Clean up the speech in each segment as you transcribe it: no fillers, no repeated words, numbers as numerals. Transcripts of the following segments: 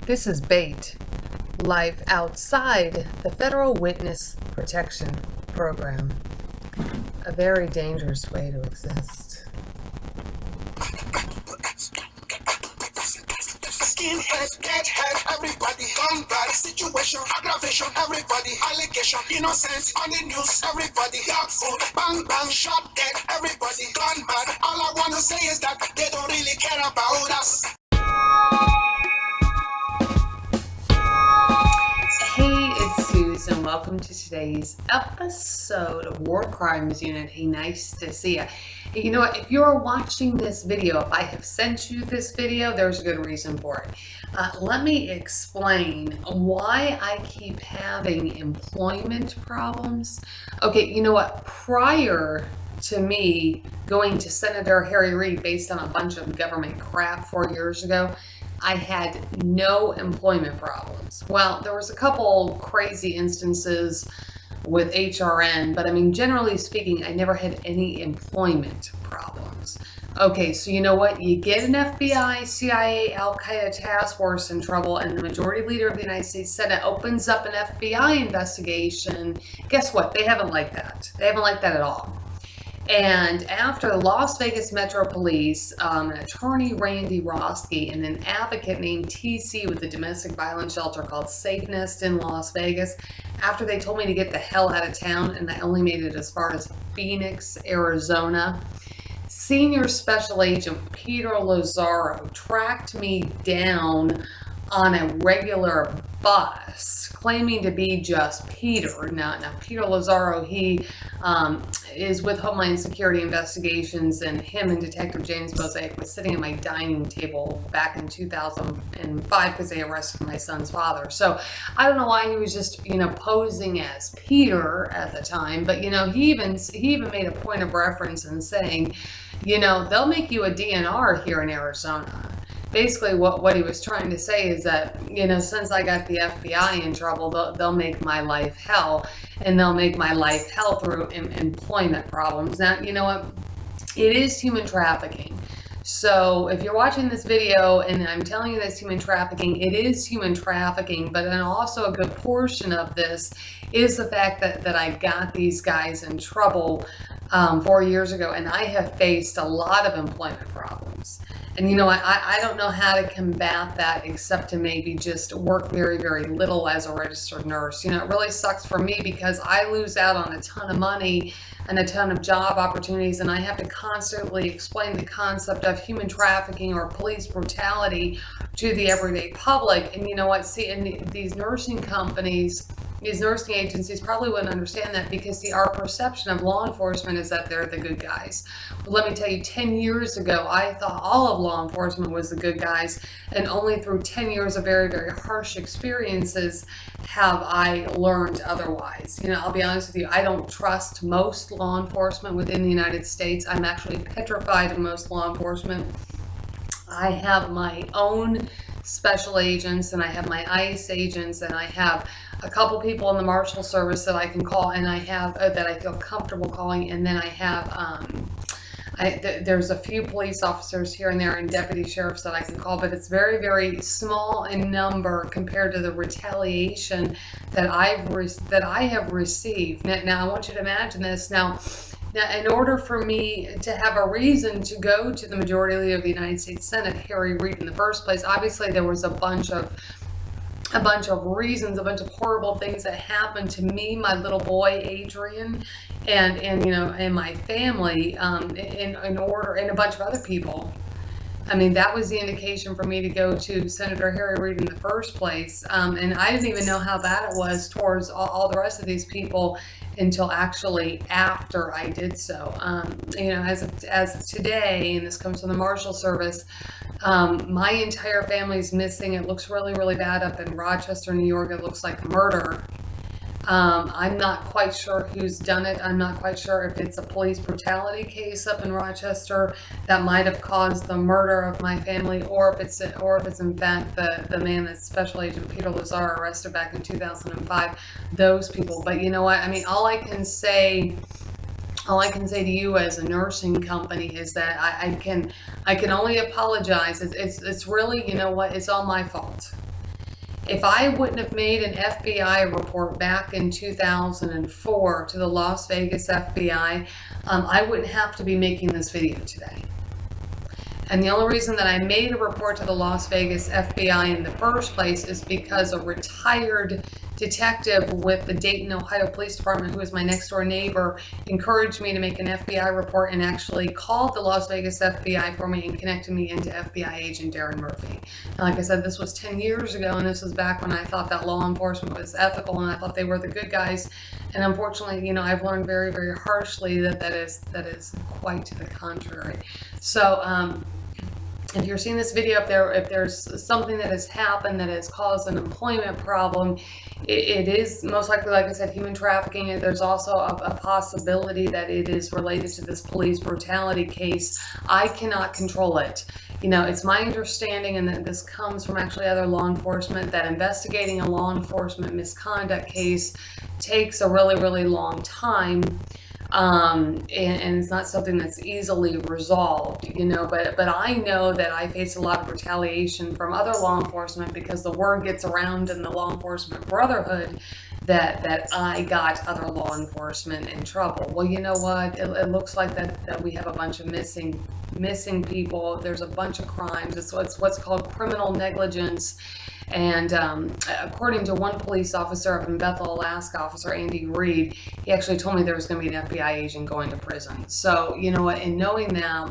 This is bait, life outside the Federal Witness Protection Program. A very dangerous way to exist. Skinhead, deadhead, everybody, gun bad, situation, aggravation, everybody, allegation, innocence, on the news, everybody, dog food, bang bang, shot dead, everybody, gun bad. All I wanna say is that they don't really care about us. Hey, it's Susan. Welcome to today's episode of War Crimes Unit. Hey, nice to see you. Hey, you know what? If you're watching this video, if I have sent you this video, there's a good reason for it. Let me explain why I keep having employment problems. Okay, you know what? Prior to me going to Senator Harry Reid based on a bunch of government crap 4 years ago, I had no employment problems. Well, there was a couple crazy instances with HRN, but I mean, generally speaking, I never had any employment problems. Okay, so you know what? You get an FBI, CIA, Al-Qaeda task force in trouble, and the majority leader of the United States Senate opens up an FBI investigation. Guess what? They haven't liked that. They haven't liked that at all. And after the Las Vegas Metro Police, an attorney, Randy Roski, and an advocate named TC with the domestic violence shelter called Safe Nest in Las Vegas, after they told me to get the hell out of town, and I only made it as far as Phoenix, Arizona, Senior Special Agent Peter Lazaro tracked me down on a regular bus, claiming to be just Peter. Now Peter Lazaro, he is with Homeland Security Investigations, and him and Detective James Mosaic was sitting at my dining table back in 2005 because they arrested my son's father. So I don't know why he was just, posing as Peter at the time, but he even made a point of reference in saying, they'll make you a DNR here in Arizona. Basically, what he was trying to say is that, since I got the FBI in trouble, they'll make my life hell, and they'll make my life hell through employment problems. Now, you know what? It is human trafficking. So if you're watching this video and I'm telling you that's human trafficking, it is human trafficking, but then also a good portion of this is the fact that I got these guys in trouble 4 years ago, and I have faced a lot of employment problems. And I don't know how to combat that except to maybe just work very, very little as a registered nurse. It really sucks for me because I lose out on a ton of money and a ton of job opportunities, and I have to constantly explain the concept of human trafficking or police brutality to the everyday public. And you know what? See, and these nursing companies, these nursing agencies probably wouldn't understand that because, see, our perception of law enforcement is that they're the good guys. But let me tell you, 10 years ago, I thought all of law enforcement was the good guys, and only through 10 years of very, very harsh experiences have I learned otherwise. I'll be honest with you, I don't trust most law enforcement within the United States. I'm actually petrified of most law enforcement. I have my own special agents, and I have my ICE agents, and I have a couple people in the Marshal Service that I can call, and I have that I feel comfortable calling, and then I have there's a few police officers here and there and deputy sheriffs that I can call, but it's very, very small in number compared to the retaliation that I have received. Now I want you to imagine this. Now, in order for me to have a reason to go to the majority leader of the United States Senate, Harry Reid, in the first place, obviously there was a bunch of reasons, a bunch of horrible things that happened to me, my little boy Adrian, and my family, in order, and a bunch of other people. I mean, that was the indication for me to go to Senator Harry Reid in the first place. And I didn't even know how bad it was towards all the rest of these people until actually after I did so. As of today, and this comes from the Marshal Service, my entire family's missing. It looks really, really bad up in Rochester, New York. It looks like murder. I'm not quite sure who's done it. I'm not quite sure if it's a police brutality case up in Rochester that might have caused the murder of my family, or if it's in fact the man that Special Agent Peter Lazaro arrested back in 2005. Those people. But you know what? I mean, all I can say to you as a nursing company is that I can only apologize. It's really, you know what? It's all my fault. If I wouldn't have made an FBI report back in 2004 to the Las Vegas FBI, I wouldn't have to be making this video today. And the only reason that I made a report to the Las Vegas FBI in the first place is because a retired detective with the Dayton, Ohio Police Department, who is my next door neighbor, encouraged me to make an FBI report and actually called the Las Vegas FBI for me and connected me into FBI agent Darren Murphy. And like I said, this was 10 years ago, and this was back when I thought that law enforcement was ethical and I thought they were the good guys. And unfortunately, you know, I've learned very, very harshly that that is quite to the contrary. So, if you're seeing this video, if there's something that has happened that has caused an employment problem, it is most likely, like I said, human trafficking. There's also a possibility that it is related to this police brutality case. I cannot control it. You know, it's my understanding, and that this comes from actually other law enforcement, that investigating a law enforcement misconduct case takes a really, really long time. And it's not something that's easily resolved, you know, but I know that I face a lot of retaliation from other law enforcement because the word gets around in the law enforcement brotherhood that I got other law enforcement in trouble. Well, you know what? It looks like that we have a bunch of missing people. There's a bunch of crimes. It's what's called criminal negligence. And according to one police officer up in Bethel, Alaska, Officer Andy Reed, he actually told me there was going to be an FBI agent going to prison. So, you know what, in knowing that,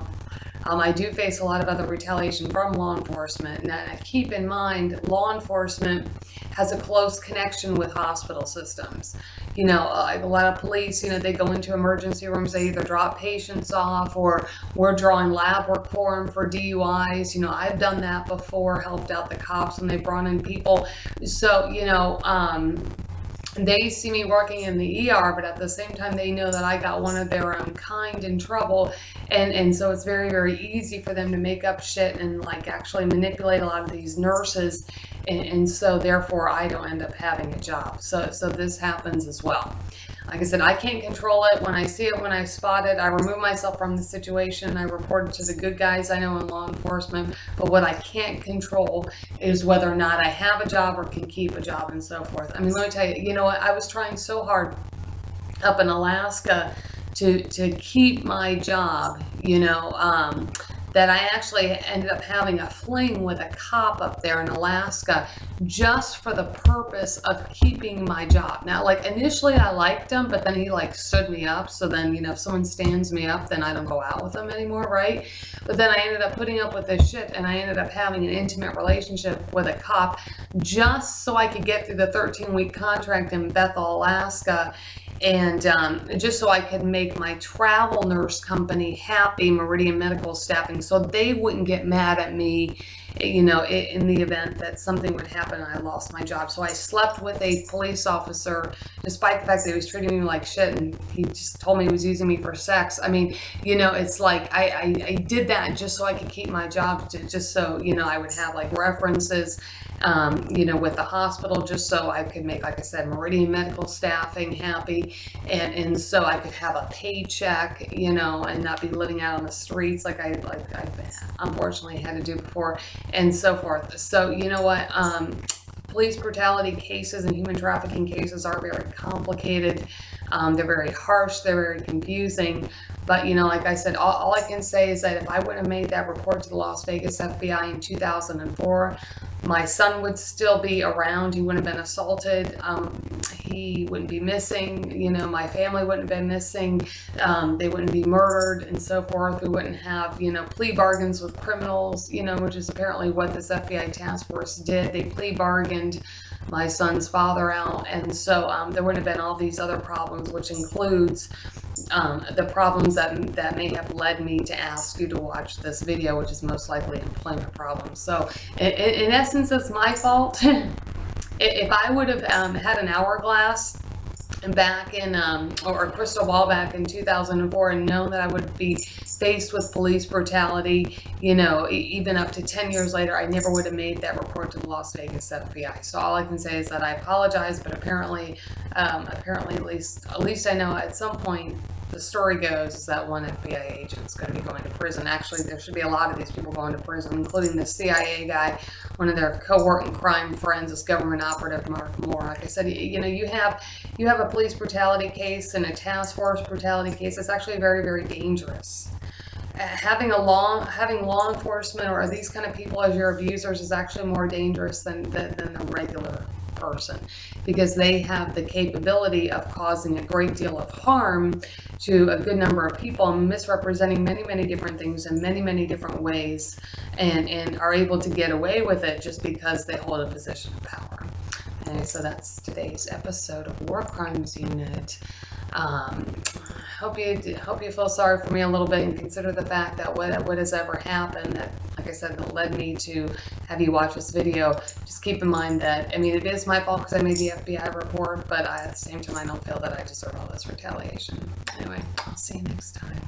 I do face a lot of other retaliation from law enforcement. Now, keep in mind, law enforcement has a close connection with hospital systems. You know, a lot of police, you know, they go into emergency rooms, they either drop patients off or we're drawing lab work for them for DUIs. You know, I've done that before, helped out the cops when they brought in people. So, you know, they see me working in the ER, but at the same time, they know that I got one of their own kind in trouble. And so it's very, very easy for them to make up shit and like actually manipulate a lot of these nurses. And so therefore I don't end up having a job. So this happens as well. Like I said, I can't control it. When I see it, when I spot it, I remove myself from the situation. I report it to the good guys I know in law enforcement. But what I can't control is whether or not I have a job or can keep a job and so forth. I mean, let me tell you, you know what? I was trying so hard up in Alaska to keep my job, you know, that I actually ended up having a fling with a cop up there in Alaska just for the purpose of keeping my job. Now, like initially I liked him, but then he like stood me up. So then, you know, if someone stands me up, then I don't go out with them anymore, right? But then I ended up putting up with this shit and I ended up having an intimate relationship with a cop just so I could get through the 13-week contract in Bethel, Alaska. And just so I could make my travel nurse company happy, Meridian Medical Staffing, so they wouldn't get mad at me, you know, in the event that something would happen and I lost my job. So I slept with a police officer, despite the fact that he was treating me like shit and he just told me he was using me for sex. I mean, you know, it's like I did that just so I could keep my job, just so, you know, I would have like references, you know, with the hospital, just so I could make, like I said, Meridian Medical Staffing happy, and so I could have a paycheck, you know, and not be living out on the streets like I unfortunately had to do before, and so forth. So, you know what, police brutality cases and human trafficking cases are very complicated. They're very harsh, they're very confusing. But, you know, like I said, all I can say is that if I would have made that report to the Las Vegas FBI in 2004, my son would still be around. He wouldn't have been assaulted. He wouldn't be missing. You know, my family wouldn't have been missing. They wouldn't be murdered and so forth. We wouldn't have, you know, plea bargains with criminals, you know, which is apparently what this FBI task force did. They plea bargained my son's father out. And so there wouldn't have been all these other problems, which includes the problems that may have led me to ask you to watch this video, which is most likely employment problems. So in essence, it's my fault. If I would have had an hourglass back in, or a crystal ball back in 2004 and known that I would be faced with police brutality, you know, even up to 10 years later, I never would have made that report to the Las Vegas FBI. So all I can say is that I apologize, but apparently at least I know at some point the story goes is that one FBI agent is going to be going to prison. Actually, there should be a lot of these people going to prison, including the CIA guy, one of their co-working crime friends, this government operative, Mark Moore. Like I said, you know, you have a police brutality case and a task force brutality case. It's actually very, very dangerous. Having law enforcement or these kind of people as your abusers is actually more dangerous than the regular person, because they have the capability of causing a great deal of harm to a good number of people and misrepresenting many different things in many different ways, and are able to get away with it just because they hold a position of power. And so that's today's episode of War Crimes Unit. Hope you feel sorry for me a little bit and consider the fact that what has ever happened, that, like I said, that led me to have you watch this video. Just keep in mind that, I mean, it is my fault because I made the FBI report, but at the same time, I don't feel that I deserve all this retaliation. Anyway, I'll see you next time.